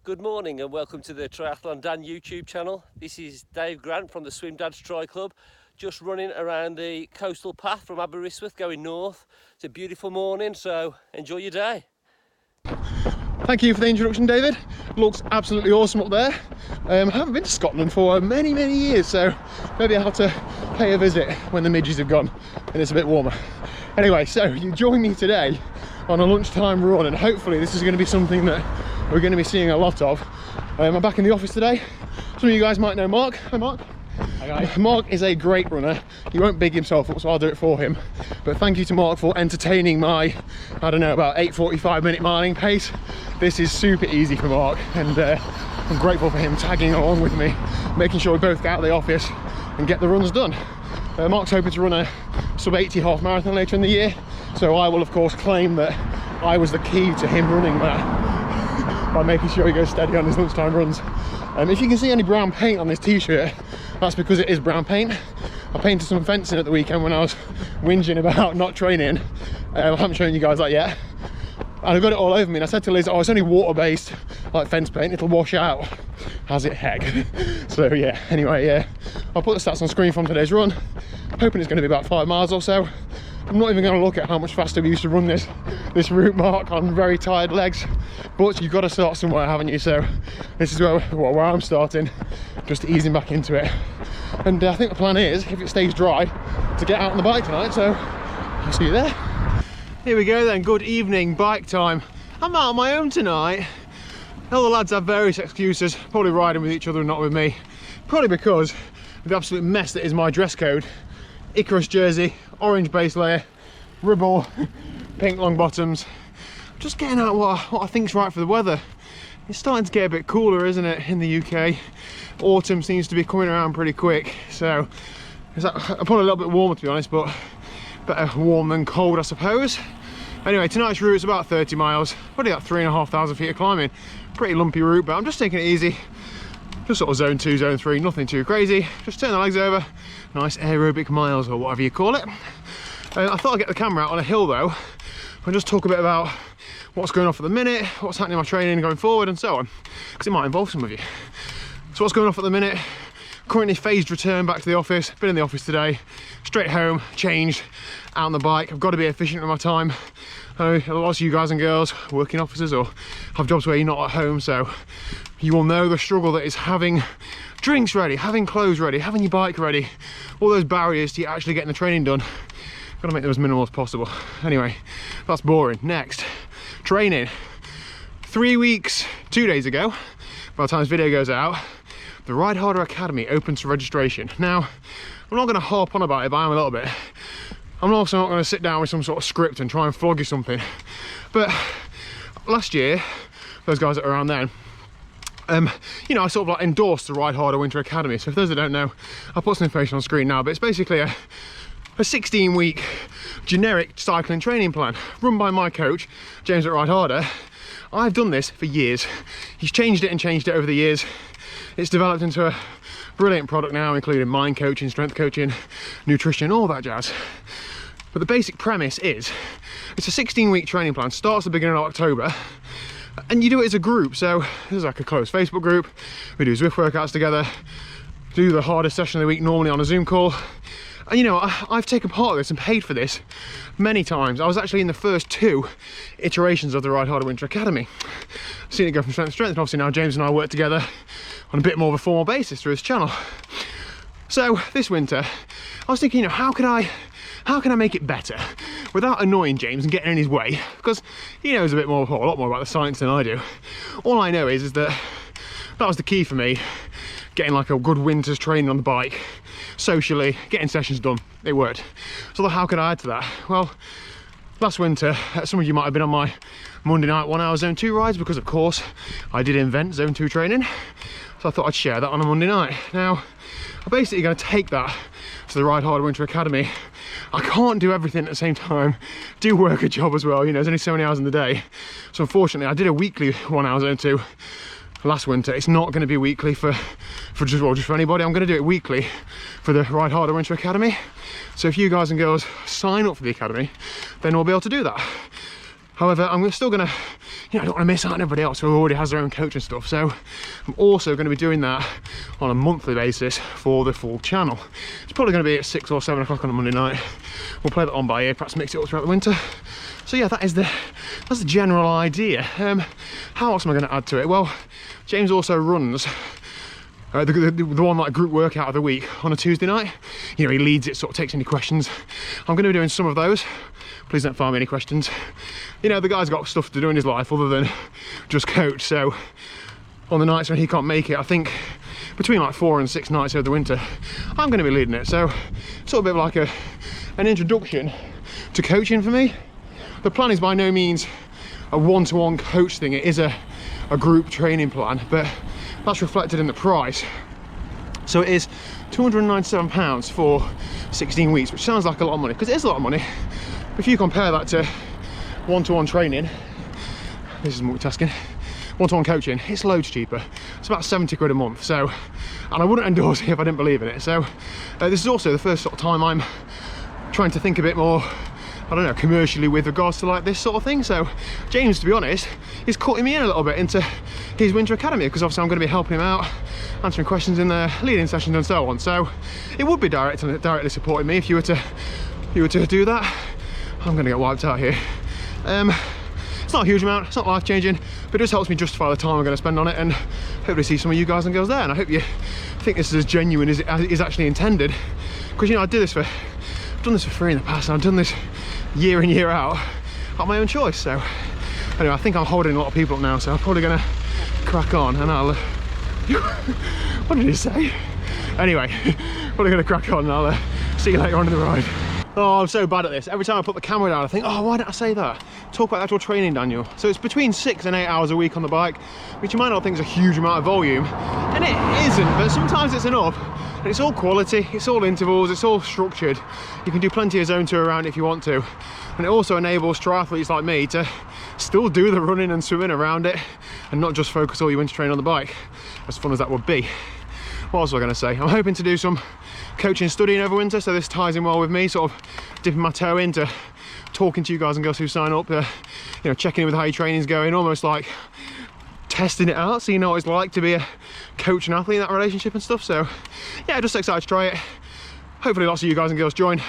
Good morning and welcome to the TriathlonDan YouTube channel. This is Dave Grant from the Swim Dads Tri Club, just running around the coastal path from Aberystwyth going north. It's a beautiful morning, so enjoy your day. Thank you for the introduction, David. Looks absolutely awesome up there. I haven't been to Scotland for many years, so maybe I'll have to pay a visit when the midges have gone and it's a bit warmer. Anyway, so you join me today on a lunchtime run, and hopefully this is going to be something that we're going to be seeing a lot of. I'm back in the office today. Some of you guys might know Mark. Hi Mark. Hi guys. Mark is a great runner. He won't big himself up, so I'll do it for him. But thank you to Mark for entertaining my, I don't know, about 8:45 minute miling pace. This is super easy for Mark, and I'm grateful for him tagging along with me, making sure we both get out of the office and get the runs done. Mark's hoping to run a sub-80 half marathon later in the year, so I will of course claim that I was the key to him running that by making sure he goes steady on his lunchtime runs. If you can see any brown paint on this t-shirt, that's because it is brown paint. I painted some fencing at the weekend when I was whinging about not training. I haven't shown you guys that yet. And I've got it all over me, and I said to Liz, oh, it's only water-based, like fence paint, it'll wash out. Has it heck? So yeah, anyway, yeah, I'll put the stats on screen from today's run, hoping it's going to be about 5 miles or so. I'm not even going to look at how much faster we used to run this route, Mark, on very tired legs, but you've got to start somewhere, haven't you? So this is where I'm starting, just easing back into it. And I think the plan is, if it stays dry, to get out on the bike tonight, so I'll see you there. Here we go then, good evening, bike time. I'm out on my own tonight. All the lads have various excuses, probably riding with each other and not with me. Probably because of the absolute mess that is my dress code. Icarus jersey, orange base layer, ribble, pink long bottoms. Just getting out what I think's right for the weather. It's starting to get a bit cooler, isn't it, in the UK? Autumn seems to be coming around pretty quick, so it's probably a little bit warmer to be honest, but better warm than cold, I suppose. Anyway, tonight's route is about 30 miles, probably about 3,500 feet of climbing. Pretty lumpy route, but I'm just taking it easy. Just sort of zone 2, zone 3, nothing too crazy. Just turn the legs over, nice aerobic miles or whatever you call it. I thought I'd get the camera out on a hill though, and just talk a bit about what's going on for the minute, what's happening in my training going forward and so on, because it might involve some of you. So what's going on at the minute? Currently phased return back to the office, been in the office today, straight home, changed, out on the bike. I've got to be efficient with my time. I know a lot of you guys and girls work in offices or have jobs where you're not at home, so you will know the struggle that is having drinks ready, having clothes ready, having your bike ready, all those barriers to you actually getting the training done. Got to make them as minimal as possible. Anyway, that's boring. Next, training. 3 weeks, 2 days ago, by the time this video goes out, the RideHarder Academy opens for registration. Now, I'm not going to harp on about it, but I am a little bit. I'm also not going to sit down with some sort of script and try and flog you something. But last year, those guys that were around then, you know, I sort of like endorsed the RideHarder Winter Academy. So for those that don't know, I'll put some information on screen now, but it's basically a 16-week generic cycling training plan run by my coach, James at RideHarder. I've done this for years. He's changed it over the years. It's developed into a brilliant product now, including mind coaching, strength coaching, nutrition, all that jazz. But the basic premise is, it's a 16-week training plan, starts at the beginning of October, and you do it as a group. So this is like a closed Facebook group. We do Zwift workouts together, do the hardest session of the week normally on a Zoom call. And you know, I've taken part of this and paid for this many times. I was actually in the first 2 iterations of the RideHarder Winter Academy. I've seen it go from strength to strength, and obviously now James and I work together on a bit more of a formal basis through his channel. So this winter, I was thinking, you know, how can I make it better without annoying James and getting in his way? Because he knows a lot more about the science than I do. All I know is that was the key for me, getting like a good winter's training on the bike, socially, getting sessions done. It worked. So how could I add to that? Well, last winter, some of you might have been on my Monday night 1 hour zone 2 rides, because of course I did invent zone 2 training. So I thought I'd share that on a Monday night. Now, I'm basically going to take that to the RideHarder Winter Academy. I can't do everything at the same time, do work a job as well, you know, there's only so many hours in the day. So unfortunately, I did a weekly 1 hour zone 2 last winter. It's not going to be weekly for just for anybody. I'm going to do it weekly for the RideHarder Winter Academy. So if you guys and girls sign up for the academy, then we'll be able to do that. However, I'm still going to you know, I don't want to miss out on everybody else who already has their own coach and stuff. So I'm also going to be doing that on a monthly basis for the full channel. It's probably going to be at 6 or 7 o'clock on a Monday night. We'll play that on by ear, perhaps mix it up throughout the winter. So yeah, that's the general idea. How else am I going to add to it? Well, James also runs the one like group workout of the week on a Tuesday night. You know, he leads it, sort of takes any questions. I'm going to be doing some of those. Please don't fire me any questions. You know, the guy's got stuff to do in his life other than just coach. So on the nights when he can't make it, I think between like 4 and 6 nights over the winter, I'm going to be leading it. So it's sort of a bit like an introduction to coaching for me. The plan is by no means a one-to-one coach thing. It is a group training plan, but that's reflected in the price. So it is £297 for 16 weeks, which sounds like a lot of money, because it is a lot of money. If you compare that to one-to-one training, this is multitasking, one-to-one coaching, it's loads cheaper. It's about 70 quid a month. So, and I wouldn't endorse it if I didn't believe in it. So this is also the first sort of time I'm trying to think a bit more, I don't know, commercially with regards to like this sort of thing. So James, to be honest, is cutting me in a little bit into his winter academy, because obviously I'm going to be helping him out, answering questions in the leading sessions and so on. So it would be directly supporting me if you were to do that. I'm going to get wiped out here. It's not a huge amount, it's not life changing, but it just helps me justify the time I'm going to spend on it, and hopefully see some of you guys and girls there. And I hope you think this is as genuine as it is actually intended, because, you know, I've done this for free in the past, and I've done this year in, year out at my own choice. So anyway, I think I'm holding a lot of people up now, so I'm probably going to crack on, and I'll what did he say? Anyway, probably going to crack on, and I'll see you later on in the ride. Oh, I'm so bad at this. Every time I put the camera down, I think, oh, why didn't I say that? Talk about actual training, Daniel. So it's between 6 and 8 hours a week on the bike, which you might not think is a huge amount of volume, and it isn't, but sometimes it's enough. And it's all quality, it's all intervals, it's all structured. You can do plenty of zone 2 around it if you want to. And it also enables triathletes like me to still do the running and swimming around it, and not just focus all your winter training on the bike, as fun as that would be. What else was I going to say? I'm hoping to do some coaching and studying over winter, so this ties in well with me, sort of dipping my toe into talking to you guys and girls who sign up, you know, checking in with how your training's going, almost like testing it out so you know what it's like to be a coach and athlete in that relationship and stuff. So yeah, just excited to try it. Hopefully lots of you guys and girls join.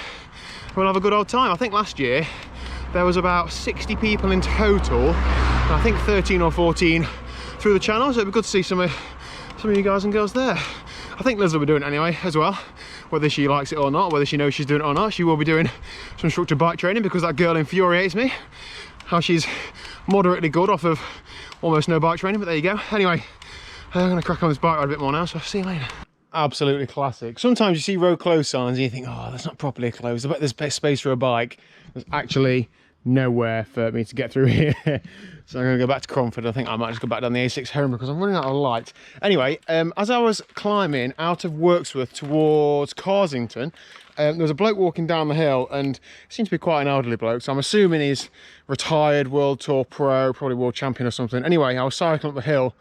We'll have a good old time. I think last year there was about 60 people in total, and I think 13 or 14 through the channel, so it'd be good to see some of you guys and girls there. I think Liz will be doing it anyway as well, whether she likes it or not, whether she knows she's doing it or not. She will be doing some structured bike training, because that girl infuriates me, how she's moderately good off of almost no bike training, but there you go. Anyway, I'm going to crack on this bike ride a bit more now, so I'll see you later. Absolutely classic. Sometimes you see road closed signs and you think, oh, that's not properly closed, I bet there's space for a bike. There's actually nowhere for me to get through here. So I'm going to go back to Cromford. I think I might just go back down the A6 home, because I'm running out of light. Anyway, as I was climbing out of Wirksworth towards Carsington, there was a bloke walking down the hill, and it seemed to be quite an elderly bloke, so I'm assuming he's retired, World Tour Pro, probably world champion or something. Anyway, I was cycling up the hill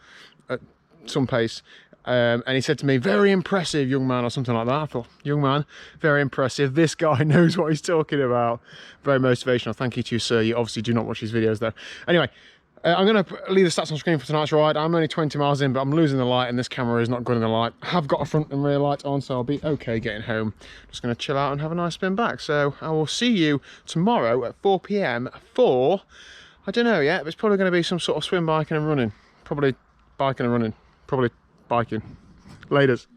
at some pace, and he said to me, "Very impressive, young man," or something like that. I thought, young man, very impressive. This guy knows what he's talking about. Very motivational. Thank you to you, sir. You obviously do not watch his videos though. Anyway, I'm going to leave the stats on screen for tonight's ride. I'm only 20 miles in, but I'm losing the light, and this camera is not good in the light. I have got a front and rear light on, so I'll be okay getting home. Just going to chill out and have a nice spin back. So I will see you tomorrow at 4 PM for, I don't know yet, but it's probably going to be some sort of swim, biking and running. Probably biking and running. Probably biking. Laters.